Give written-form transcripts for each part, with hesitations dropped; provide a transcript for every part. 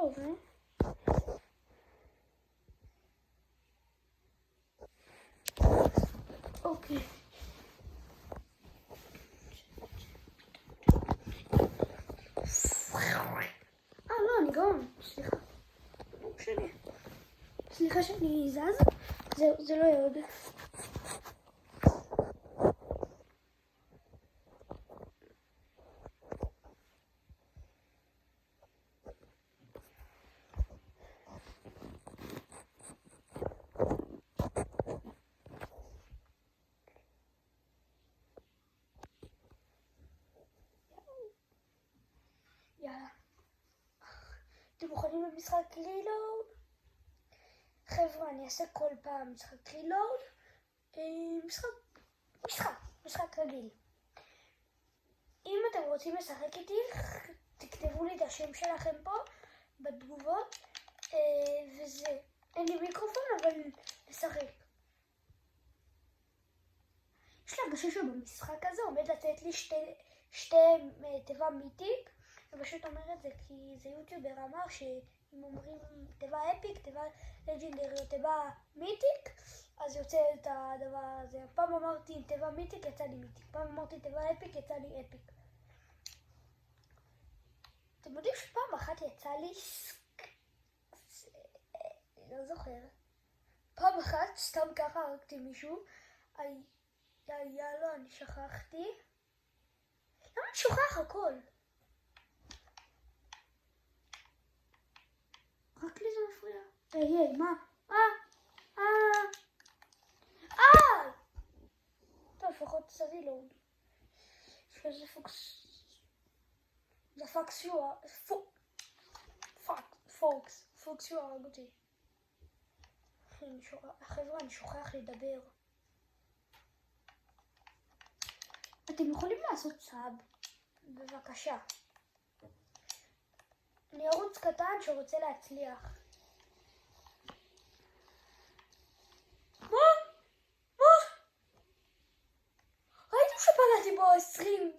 טוב, אוקיי. לא, אני גאון, סליחה. לא משנה. סליחה שאני זז, זה לא יעוד. יאללה. אתם מוכנים למשחק רילוד? חבר'ה, אני אעשה כל פעם משחק רילוד. משחק רגיל. אם אתם רוצים לשחק איתי, תכתבו לי את השם שלכם פה בתגובות, וזה. אין לי מיקרופון, אבל נשחק. יש לי הרגשה שבמשחק הזה עומד לתת לי שתי תיבה מיתיק. אני פשוט אומר את זה כי זה יוטיובר אמר שאם אומרים תיבה אפיק, תיבה לג'נדרי או תיבה מיתיק, אז יוצא את הדבר הזה. פעם אמרתי תיבה מיתיק, יצא לי מיתיק. פעם אמרתי תיבה אפיק, יצא לי אפיק. אתם יודעים שפעם אחת יצא לי... אני לא זוכר. פעם אחת סתם ככה הרגתי מישהו. יאללה, אני שכחתי. למה אני שוכח הכל? רק לי זה מפריע. היי, מה? טוב, לפחות זה רילוד. שזה פוקס... זה פוקס יו הרג אותי. חבר'ה, אני שוכח לדבר. אתם יכולים לעשות סאב, בבקשה. אני ערוץ קטן שרוצה להצליח. מה? ראיתם שפגעתי בו 20,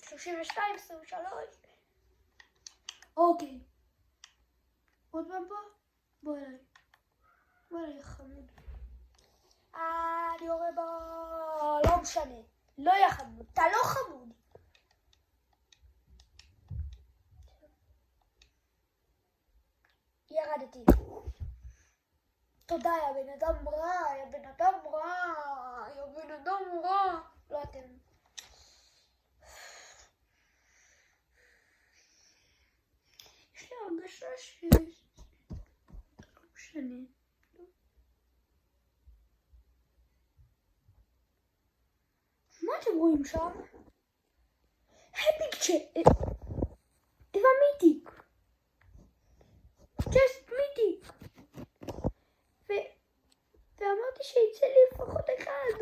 32, 23? אוקיי. עוד פעם פה? בוא אליי חמוד. אני יורה בו, לא משנה. לא יא חמוד, אתה לא חמוד. ירדתי. תודה, יא בן אדם רע. לא אתם. יש לי הרגשה לא משנה. מה אתם רואים שם? תיבה מיתיק. just מיתיק. ואמרתי שיצא לי לפחות אחד.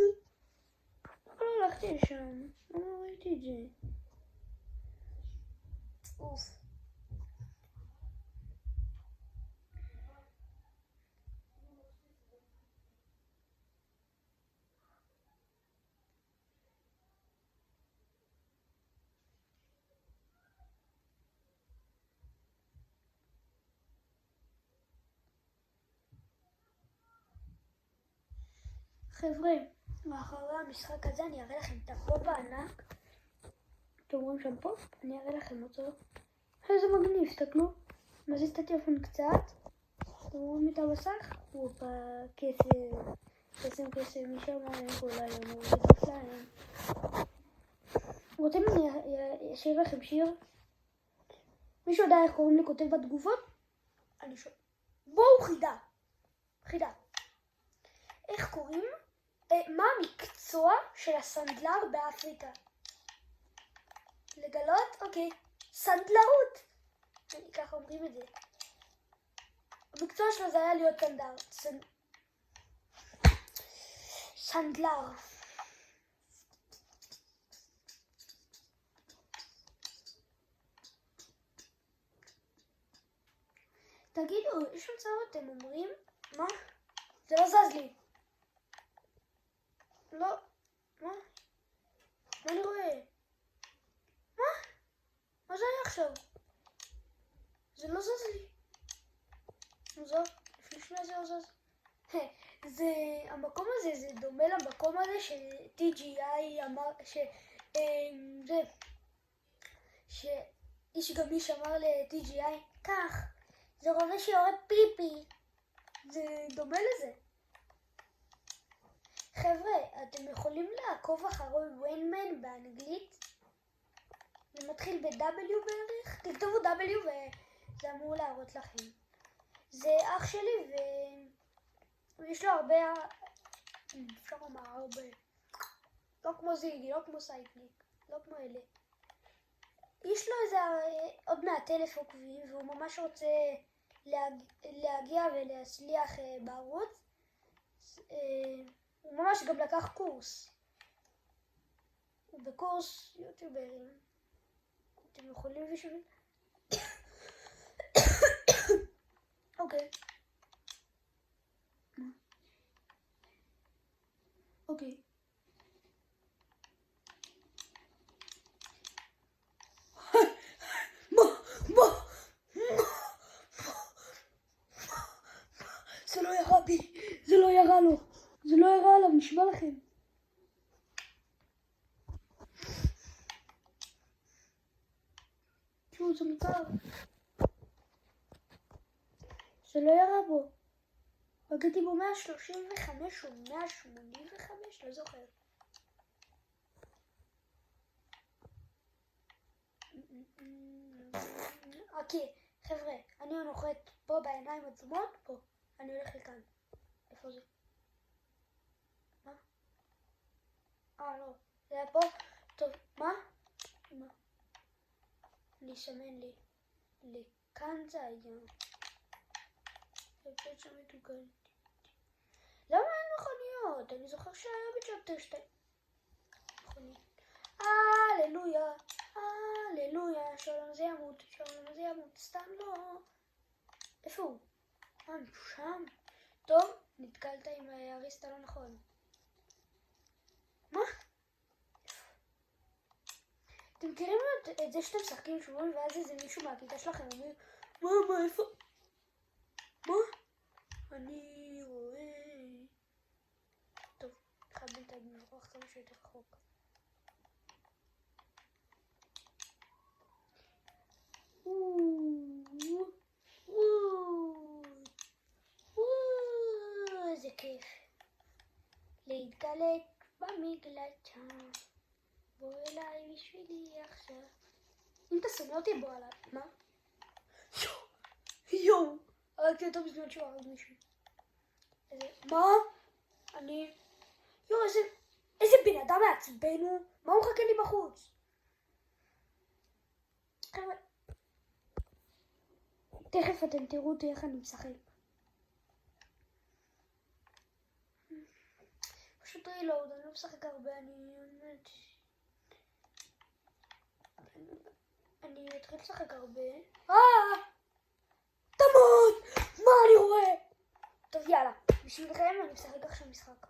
לא הלכתי לשם. לא ראיתי את זה. אוף. חבר'ה, מאחורי המשחק הזה אני אראה לכם את הפופ הענק. אתם רואים שם פופ? אני אראה לכם אותו. איזה מגניב, תסתכלו. מזיז את הטלפון קצת. אתם רואים את המסך? הופה, קסם משם, אולי אני אוריד להם. רוצים אני אשאיר לכם שיר? מישהו יודע איך קוראים לי כותב בתגובות? אני שואל. בואו חידה. איך קוראים? מה המקצוע של הסנדלר באפריקה? לגלות? אוקיי. סנדלרות. ככה אומרים את זה. המקצוע שלו זה היה להיות סנדלר. תגידו, יש מצב אתם אומרים? מה? זה לא זז לי. לא. מה? מה אני רואה? מה? מה זה היה עכשיו? זה לא זז לי. מוזר, לפני שנייה זה לא זז. זה, המקום הזה, זה דומה למקום הזה ש-TGI אמר, איש גמיש אמר ל-TGI, כך, זה רובה שיורד פיפי. זה דומה לזה. חבר'ה, אתם יכולים לעקוב אחרי ויינמן באנגלית? זה מתחיל ב-W בערך? תכתבו W וזה אמור להראות לכם. זה אח שלי ויש לו הרבה, אפשר לומר הרבה, לא כמו זיגי, לא כמו סייטניק, לא כמו אלה. יש לו איזה עוד מעט 1,000 עוקבים והוא ממש רוצה להגיע ולהצליח בערוץ. הוא ממש גם לקח קורס. הוא בקורס יוטיוברים. אתם יכולים בשביל... אוקיי. אוקיי. זה לא ירה בי, זה לא ירה לו, זה לא ירה עליו, נשמע לכם. תראו, זה מותר. זה לא ירה בו. פגעתי בו 135 או 185, לא זוכר. אוקיי, חבר'ה, אני נוחת פה בעיניים עצומות, פה. אני הולך לכאן. איפה זה? מה? לא. זה היה פה? טוב, מה? מה? אני אסמן לי. לכאן זה היה. זה בעצם מתוקן. למה אין מכוניות? אני זוכר שהיה בצ'פטר 2. מכונית. הללויה. הללויה. שלום זה ימות. שלום זה ימות. סתם לא. איפה הוא? שם. טוב, נתקלת עם האריסט הלא נכון. מה? אתם מכירים את זה שאתם משחקים שבועים ואז איזה מישהו מהכיתה שלכם אומר, מה, איפה? מה? אני רואה... טוב, חייב בינתיים לברוח כמה שיותר רחוק. איזה כיף להתגלק במגלשה. בוא אליי בשבילי עכשיו. אם תשנא אותי בוא עליי. מה? יואו! הרגתי אותו בזמן שהוא הרג מישהו. מה? אני... יואו, איזה בן אדם מעצבן הוא. מה הוא מחכה לי בחוץ? חבר'ה, תכף אתם תראו אותי איך אני משחק. פשוט רילוד, אני לא משחק הרבה, אני אתחיל לשחק הרבה. תמות! מה אני רואה? טוב, יאללה, בשבילכם אני משחק עכשיו משחק.